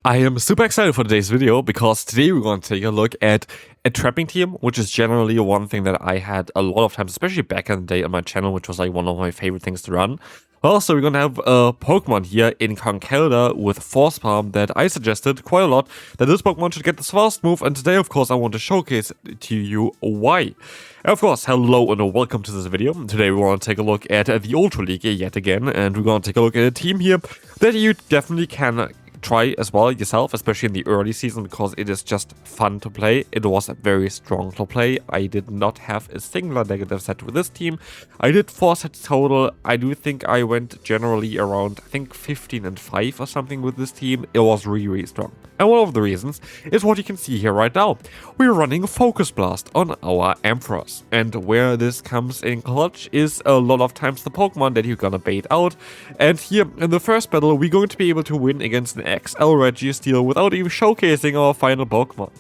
I am super excited for today's video because today we're going to take a look at a trapping team, which is generally one thing that I had a lot of times, especially back in the day on my channel, which was like one of my favorite things to run. Also, we're going to have a Pokemon here in Conkeldurr with Force Palm that I suggested quite a lot that this Pokemon should get this fast move, and today, of course, I want to showcase to you why. And of course, hello and welcome to this video. Today we want to take a look at the Ultra League yet again, and we're going to take a look at a team here that you definitely can try as well yourself, especially in the early season, because it is just fun to play. It was very strong to play. I did not have a singular negative set with this team. I did 4 sets total. I do think I went generally around, I think 15 and 5 or something with this team. It was really strong. And one of the reasons is what you can see here right now. We're running Focus Blast on our Ampharos. And where this comes in clutch is a lot of times the Pokemon that you're gonna bait out. And here in the first battle, we're going to be able to win against an XL Registeel without even showcasing our final Pokemon.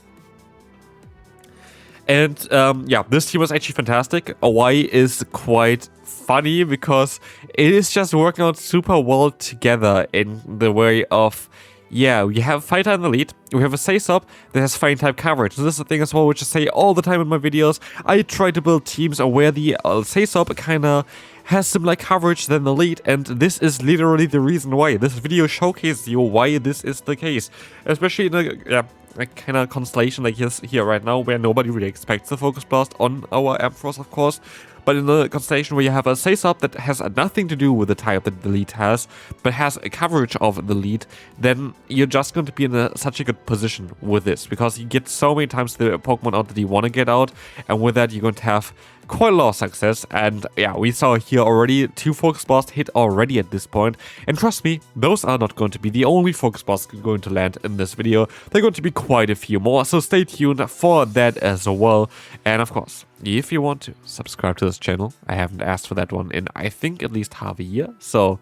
And yeah, this team was actually fantastic. Why is quite funny because it is just working out super well together in the way of, yeah, we have Fighter in the lead, we have a Say-Sop that has Fine type coverage. So this is the thing as well, which I say all the time in my videos. I try to build teams where the Say-Sop kinda has similar coverage than the lead, and this is literally the reason why. This video showcases you why this is the case. Especially in a kind of constellation like here right now, where nobody really expects the Focus Blast on our Ampharos, of course. But in a constellation where you have a Say-Sop that has nothing to do with the type that the lead has, but has a coverage of the lead, then you're just going to be in such a good position with this, because you get so many times the Pokemon out that you want to get out, and with that you're going to have quite a lot of success. And yeah, we saw here already 2 Focus Blasts hit already at this point, and trust me, those are not going to be the only Focus Blasts going to land in this video. They're going to be quite a few more, so stay tuned for that as well. And of course, if you want to subscribe to this channel, I haven't asked for that one in I think at least half a year, so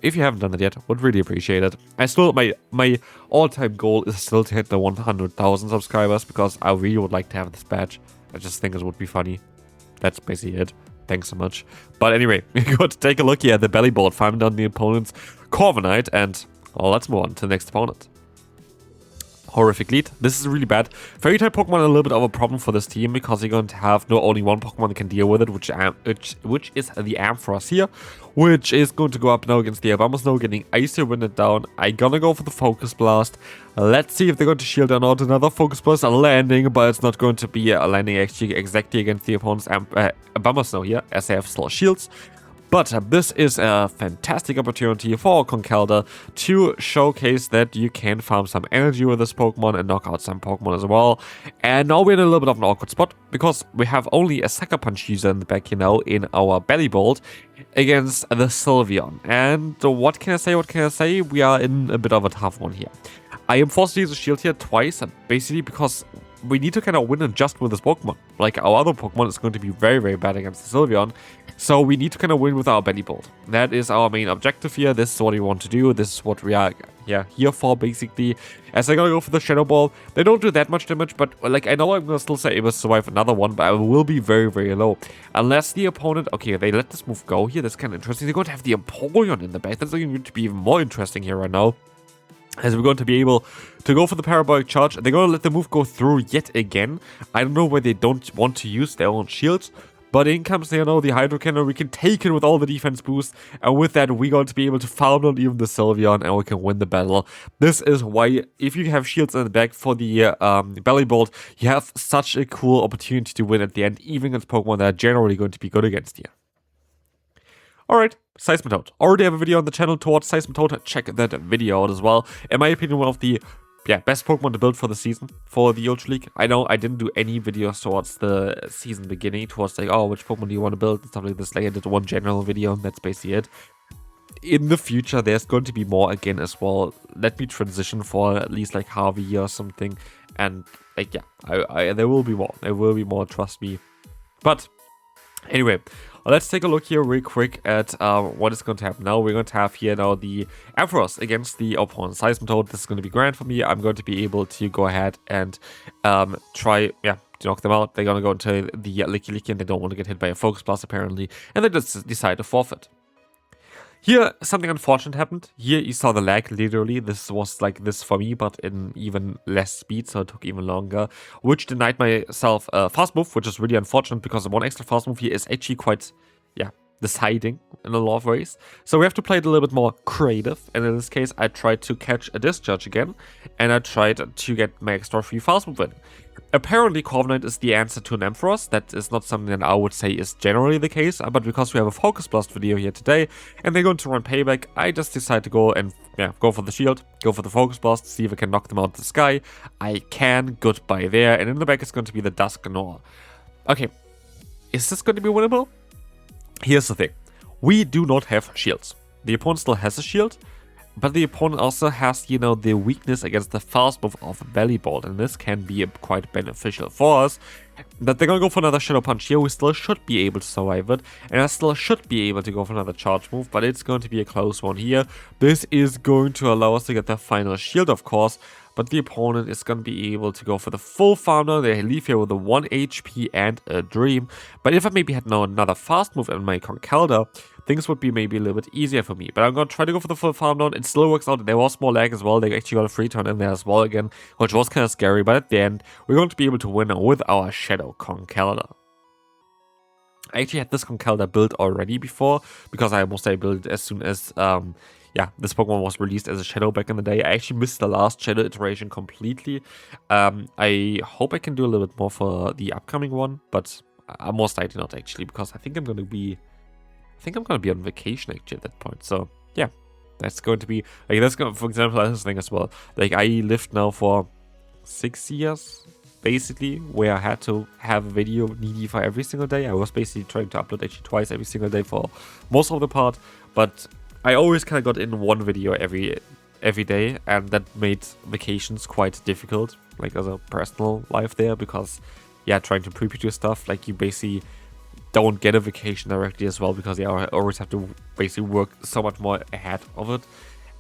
if you haven't done that yet, would really appreciate it. I still, my all-time goal is still to hit the 100,000 subscribers, because I really would like to have this badge. I just think it would be funny. That's basically it. Thanks so much. But anyway, we're going to take a look here at the belly board, farming down the opponent's Corviknight, and well, let's move on to the next opponent. Horrific lead. This is really bad. Fairy type Pokemon are a little bit of a problem for this team, because you're going to have not only one Pokemon that can deal with it, which is the Ampharos here, which is going to go up now against the Abomasnow, getting Icy Winded down. I'm gonna go for the Focus Blast. Let's see if they're going to shield or not. Another Focus Blast landing, but it's not going to be landing actually exactly against the opponent's Abomasnow here, as they have still shields. But this is a fantastic opportunity for Conkeldurr to showcase that you can farm some energy with this Pokemon and knock out some Pokemon as well. And now we're in a little bit of an awkward spot, because we have only a Sucker Punch user in the back here now in our Belly Bolt against the Sylveon. And what can I say? We are in a bit of a tough one here. I am forced to use a shield here twice, basically because we need to kind of win and just with this Pokemon. Like, our other Pokemon is going to be very bad against the Sylveon. So we need to kind of win with our Belly Bolt. That is our main objective here. This is what we want to do. This is what we are here for, basically. As I'm gonna go for the Shadow Ball. They don't do that much damage, but like, I know I'm gonna still say able to survive another one, but I will be very low. Unless the opponent, okay, they let this move go here. That's kind of interesting. They're going to have the Empoleon in the back. That's going to be even more interesting here right now, as we're going to be able to go for the Parabolic Charge. They're going to let the move go through yet again. I don't know why they don't want to use their own shields. But in comes there now the Hydro Cannon. We can take it with all the defense boost. And with that, we're going to be able to farm down even the Sylveon, and we can win the battle. This is why, if you have shields in the back for the Belly Bolt, you have such a cool opportunity to win at the end, even against Pokemon that are generally going to be good against you. Alright, Seismitoad. Already have a video on the channel towards Seismitoad. Check that video out as well. In my opinion, one of the best Pokemon to build for the season, for the Ultra League. I know I didn't do any videos towards the season beginning, towards like, oh, which Pokemon do you want to build and stuff like this. Like, I did one general video, and that's basically it. In the future, there's going to be more again as well. Let me transition for at least like half a year or something. And like, yeah, there will be more. There will be more, trust me. But anyway, let's take a look here real quick at what is going to happen now. We're going to have here now the Ampharos against the opponent Seismitoad. This is going to be grand for me. I'm going to be able to go ahead and try, to knock them out. They're going to go into the Licky Licky, and they don't want to get hit by a Focus Blast apparently, and they just decide to forfeit. Here, something unfortunate happened. Here, you saw the lag, literally. This was like this for me, but in even less speed, so it took even longer, which denied myself a fast move, which is really unfortunate because the one extra fast move here is actually quite, yeah, deciding in a lot of ways. So we have to play it a little bit more creative, and in this case, I tried to catch a discharge again, and I tried to get my extra free fast move in. Apparently, Corviknight is the answer to an Ampharos. That is not something that I would say is generally the case, but because we have a Focus Blast video here today, and they're going to run Payback, I just decided to go and, yeah, go for the shield, go for the Focus Blast, see if I can knock them out of the sky. I can, goodbye there, and in the back is going to be the Dusknoir. Okay, is this going to be winnable? Here's the thing. We do not have shields. The opponent still has a shield, but the opponent also has, you know, the weakness against the fast move of Volleyball, and this can be quite beneficial for us. That they're gonna go for another Shadow Punch here, we still should be able to survive it, and I still should be able to go for another charge move, but it's going to be a close one here. This is going to allow us to get the final shield, of course, but the opponent is going to be able to go for the full farm now. They leave here with a 1 HP and a Dream. But if I maybe had now another fast move in my Conkeldurr, things would be maybe a little bit easier for me. But I'm going to try to go for the full farm down. It still works out. There was more lag as well. They actually got a free turn in there as well again, which was kind of scary. But at the end, we're going to be able to win with our Shadow Conkeldurr. I actually had this Conkeldurr built already before, because I almost built it as soon as yeah, this Pokemon was released as a Shadow back in the day. I actually missed the last Shadow iteration completely. I hope I can do a little bit more for the upcoming one, but I'm most likely not actually, because I think I'm going to be on vacation actually at that point. So yeah, that's going to be like, that's going, for example, this thing as well. Like, I lived now for 6 years basically, where I had to have a video needy for every single day. I was basically trying to upload actually twice every single day for most of the part, but I always kind of got in one video every day, and that made vacations quite difficult, like as a personal life there, because yeah, trying to pre-produce stuff, like you basically don't get a vacation directly as well, because you always have to basically work so much more ahead of it.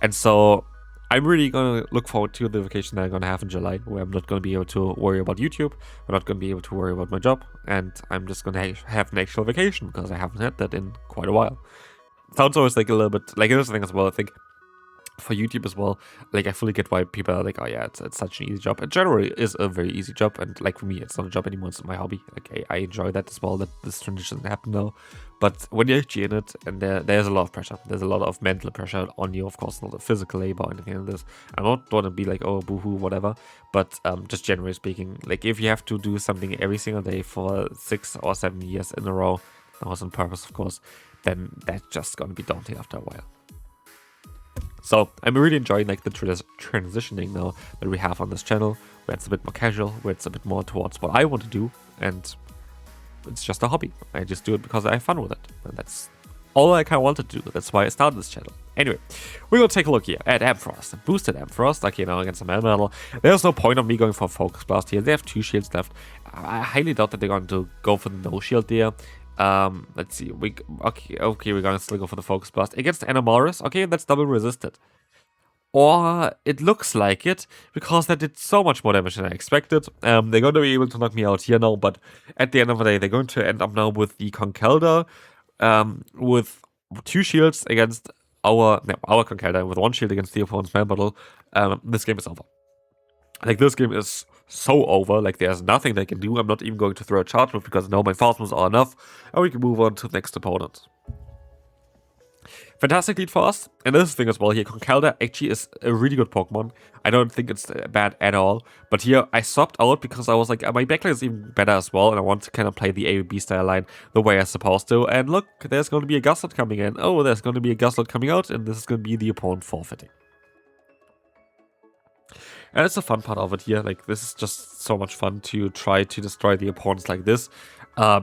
And so I'm really going to look forward to the vacation that I'm going to have in July, where I'm not going to be able to worry about YouTube, I'm not going to be able to worry about my job, and I'm just going to have an actual vacation, because I haven't had that in quite a while. Sounds always like a little bit like another thing as well. I think for YouTube as well, like I fully get why people are like, oh yeah, it's such an easy job. It generally is a very easy job, and like for me, it's not a job anymore, it's my hobby. Like I enjoy that as well, that this transition happened now. But when you're actually in it, and there's a lot of pressure, there's a lot of mental pressure on you, of course, not the physical labor or anything like this. I don't want to be like, oh, boohoo, whatever, but just generally speaking, like if you have to do something every single day for 6 or 7 years in a row, that was on purpose, of course, then that's just going to be daunting after a while. So I'm really enjoying like the transitioning now that we have on this channel, where it's a bit more casual, where it's a bit more towards what I want to do, and it's just a hobby. I just do it because I have fun with it, and that's all I kind of wanted to do. That's why I started this channel. Anyway, we're going to take a look here at Ampharos, boosted Ampharos, like, you know, against a Melmetal. There's no point of me going for a Focus Blast here. They have 2 shields left. I highly doubt that they're going to go for the no shield there. Let's see, okay, we're gonna still go for the Focus Blast against Abomasnow. Okay, that's double resisted, or it looks like it, because that did so much more damage than I expected. They're going to be able to knock me out here now, but at the end of the day, they're going to end up now with the Conkeldurr, with 2 shields against our Conkeldurr, with 1 shield against the opponent's Melmetal. This game is over. Like, this game is so over. Like, there's nothing they can do. I'm not even going to throw a charge move, because now my fast moves are enough, and we can move on to the next opponent. Fantastic lead for us. And this thing as well here, Conkeldurr actually is a really good Pokemon. I don't think it's bad at all. But here I swapped out because I was like, my backline is even better as well, and I want to kind of play the ABB style line the way I'm supposed to. And look, there's going to be a Gustlet coming in. Oh, there's going to be a Gustlet coming out, and this is going to be the opponent forfeiting. And it's the fun part of it here. Like, this is just so much fun to try to destroy the opponents like this.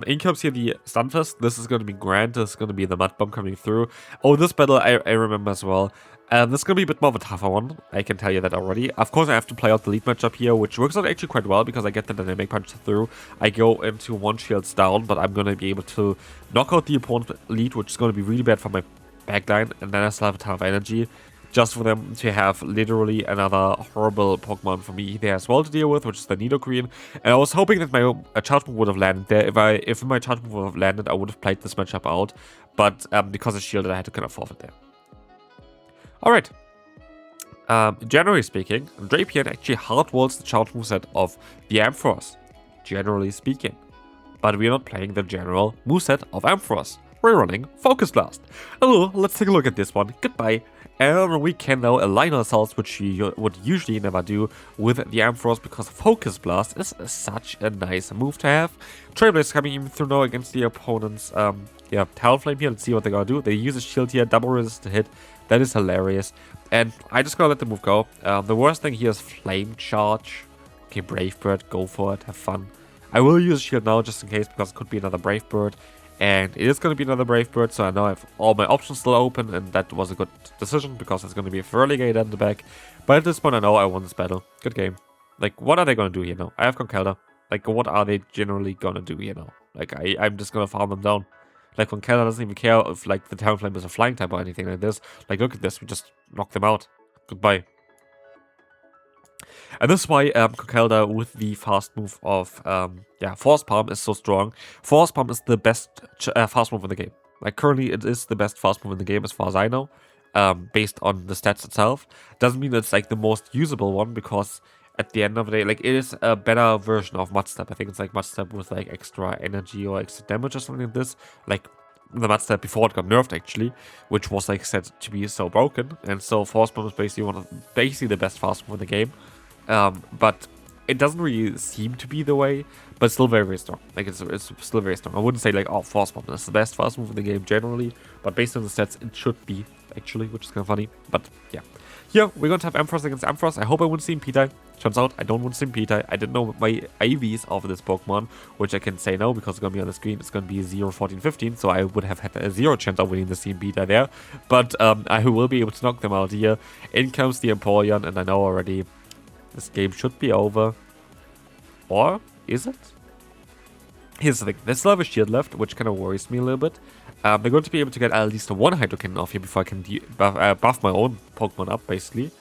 In comes here the Stunfisk. This is going to be grand. This is going to be the Mud Bomb coming through. Oh, this battle I remember as well. This is going to be a bit more of a tougher one. I can tell you that already. Of course, I have to play out the lead matchup here, which works out actually quite well, because I get the Dynamic Punch through. I go into 1 shields down, but I'm going to be able to knock out the opponent lead, which is going to be really bad for my backline. And then I still have a ton of energy, just for them to have literally another horrible Pokemon for me there as well to deal with, which is the Nidoqueen. And I was hoping that my charge move would have landed there. If my charge move would have landed, I would have played this matchup out. But because it's shielded, I had to kind of forfeit there. Alright. Generally speaking, Drapion actually hardwalls the charge moveset of the Ampharos. Generally speaking. But we're not playing the general moveset of Ampharos. We're running Focus Blast. Hello, let's take a look at this one. Goodbye. And we can now align ourselves, which we would usually never do with the Ampharos, because Focus Blast is such a nice move to have. Trailblaze coming even through now against the opponent's Talonflame here. Let's see what they're gonna do. They use a shield here, double resist to hit. That is hilarious. And I just gotta let the move go. The worst thing here is Flame Charge. Okay, Brave Bird, go for it, have fun. I will use shield now just in case, because it could be another Brave Bird. And it is going to be another Brave Bird, so I now have all my options still open, and that was a good decision, because it's going to be a Feraligatr in the back. But at this point, I know I won this battle. Good game. Like, what are they going to do here now? I have Conkeldurr. Like, what are they generally going to do here now? Like, I'm just going to farm them down. Like, Conkeldurr doesn't even care if, like, the Talonflame is a flying type or anything like this. Like, look at this. We just knocked them out. Goodbye. And this is why Conkeldurr with the fast move of Force Palm is so strong. Force Palm is the best fast move in the game. Like, currently it is the best fast move in the game as far as I know, based on the stats itself. Doesn't mean it's like the most usable one, because at the end of the day, like, it is a better version of Mud Step. I think it's like Mud Step with like extra energy or extra damage or something like this. Like the Mud Step before it got nerfed, actually, which was like said to be so broken. And so Force Palm is basically the best fast move in the game. But it doesn't really seem to be the way, but it's still very, very strong. Like, it's still very strong. I wouldn't say like, oh, Force Bomb is the best fast move in the game generally, but based on the stats, it should be, actually, which is kind of funny. But yeah, here we're going to have Ampharos against Ampharos. I hope I win Stampede. Turns out I don't win Stampede. I didn't know my IVs of this Pokemon, which I can say now because it's going to be on the screen. It's going to be 0, 14, 15, so I would have had a 0 chance of winning the Stampede there. But I will be able to knock them out here. In comes the Empoleon, and I know already this game should be over. Or is it? Here's the thing. There's still have a shield left, which kind of worries me a little bit. They're going to be able to get at least one Hydro Cannon off here before I can buff my own Pokemon up, basically.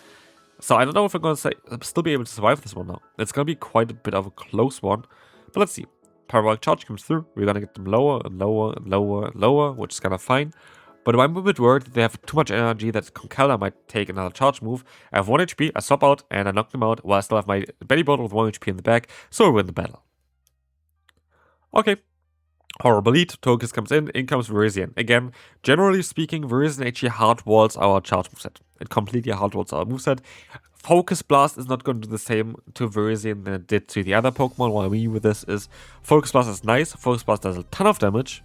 So I don't know if I'm going to still be able to survive this one now. It's going to be quite a bit of a close one. But let's see. Parabolic Charge comes through. We're going to get them lower and lower and lower and lower, which is kind of fine. But I'm a bit worried that they have too much energy that Conkeldurr might take another charge move. I have 1 HP, I swap out, and I knock them out, while I still have my Belly Button with 1 HP in the back, so I win the battle. Okay. Horrible lead, Togekiss comes in comes Virizion. Again, generally speaking, Virizion actually hardwalls our charge moveset. It completely hardwalls our moveset. Focus Blast is not going to do the same to Virizion than it did to the other Pokemon. What I mean with this is, Focus Blast is nice, Focus Blast does a ton of damage,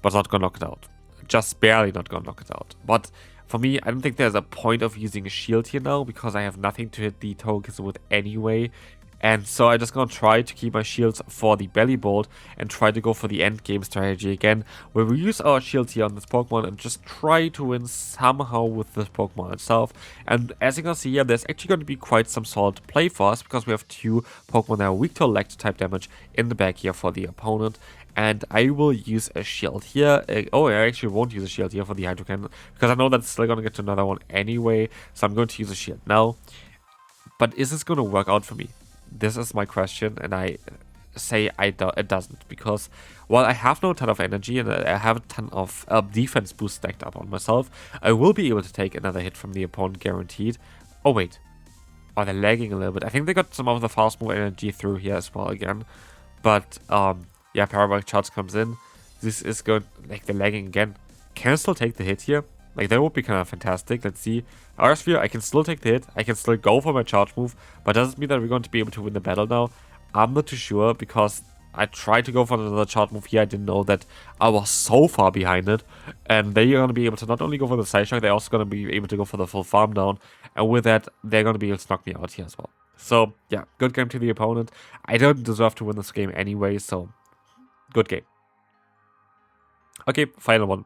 but it's not going to knock it out. Just barely not gonna knock it out. But for me, I don't think there's a point of using a shield here now, because I have nothing to hit the Togekiss with anyway. And so I'm just gonna try to keep my shields for the Belly Bolt and try to go for the end game strategy again, where we use our shield here on this Pokemon and just try to win somehow with this Pokemon itself. And as you can see here, there's actually going to be quite some solid play for us, because we have 2 Pokemon that are weak to electric type damage in the back here for the opponent. And I will use a shield here. I actually won't use a shield here for the Hydro Cannon, because I know that's still going to get to another one anyway. So I'm going to use a shield now. But is this going to work out for me? This is my question, and I say it doesn't. Because while I have no ton of energy and I have a ton of defense boost stacked up on myself, I will be able to take another hit from the opponent guaranteed. Oh wait. Oh, they're lagging a little bit. I think they got some of the fast move energy through here as well again. But yeah, Parabolic Charge comes in. This is going, like, they're lagging again. Can I still take the hit here? Like, that would be kind of fantastic. Let's see. Arsphere, I can still take the hit. I can still go for my charge move. But does it mean that we're going to be able to win the battle now? I'm not too sure, because I tried to go for another charge move here. I didn't know that I was so far behind it. And they're going to be able to not only go for the Side Shock, they're also going to be able to go for the full farm down. And with that, they're going to be able to knock me out here as well. So, yeah, good game to the opponent. I don't deserve to win this game anyway, so good game. Okay, final one.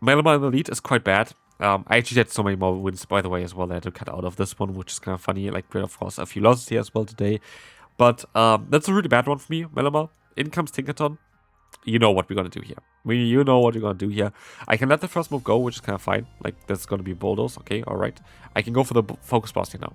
Malamar in the lead is quite bad. I actually had so many more wins, by the way, as well, that I had to cut out of this one, which is kind of funny. Like, of course, a few losses here as well today. But that's a really bad one for me, Malamar. In comes Tinkaton. You know what we're going to do here. You know what we're going to do here. I can let the first move go, which is kind of fine. Like, that's going to be Bulldoze. Okay, alright. I can go for the Focus Blast here now.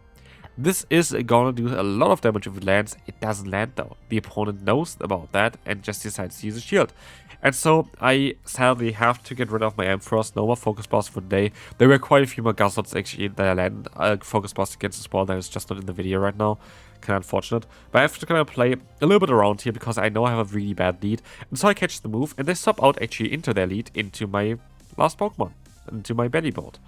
This is going to do a lot of damage if it lands. It doesn't land though. The opponent knows about that and just decides to use a shield. And so I sadly have to get rid of my Ampharos. No more Focus Blast for the day. There were quite a few more Guzzlets actually that I landed. Focus Blast against the spawn that is just not in the video right now. Kind of unfortunate. But I have to kind of play a little bit around here because I know I have a really bad lead. And so I catch the move and they swap out actually into their lead into my last Pokemon. Into my belly boat.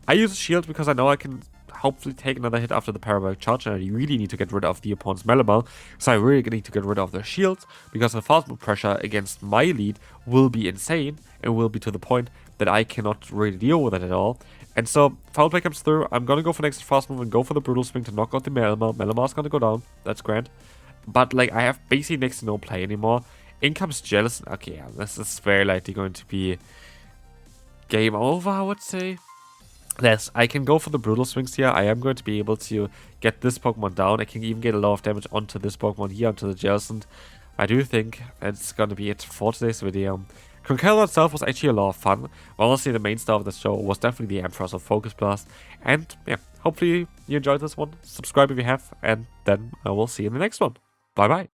I use a shield because I know I can hopefully take another hit after the parabolic charge, and I really need to get rid of the opponent's Melibel, so I really need to get rid of their shields, because the fast move pressure against my lead will be insane, and will be to the point that I cannot really deal with it at all. And so, Foul Play comes through, I'm gonna go for next fast move and go for the Brutal Swing to knock out the Melibel. Melimel's gonna go down, that's grand. But like, I have basically next to no play anymore. In comes Jealous. Okay, yeah, this is very likely going to be game over, I would say. Yes, I can go for the Brutal Swings here. I am going to be able to get this Pokemon down. I can even get a lot of damage onto this Pokemon here, onto the Jellicent. I do think that's going to be it for today's video. Conkeldurr itself was actually a lot of fun. Honestly, the main star of the show was definitely the Ampharos of Focus Blast. And yeah, hopefully you enjoyed this one. Subscribe if you have, and then I will see you in the next one. Bye bye.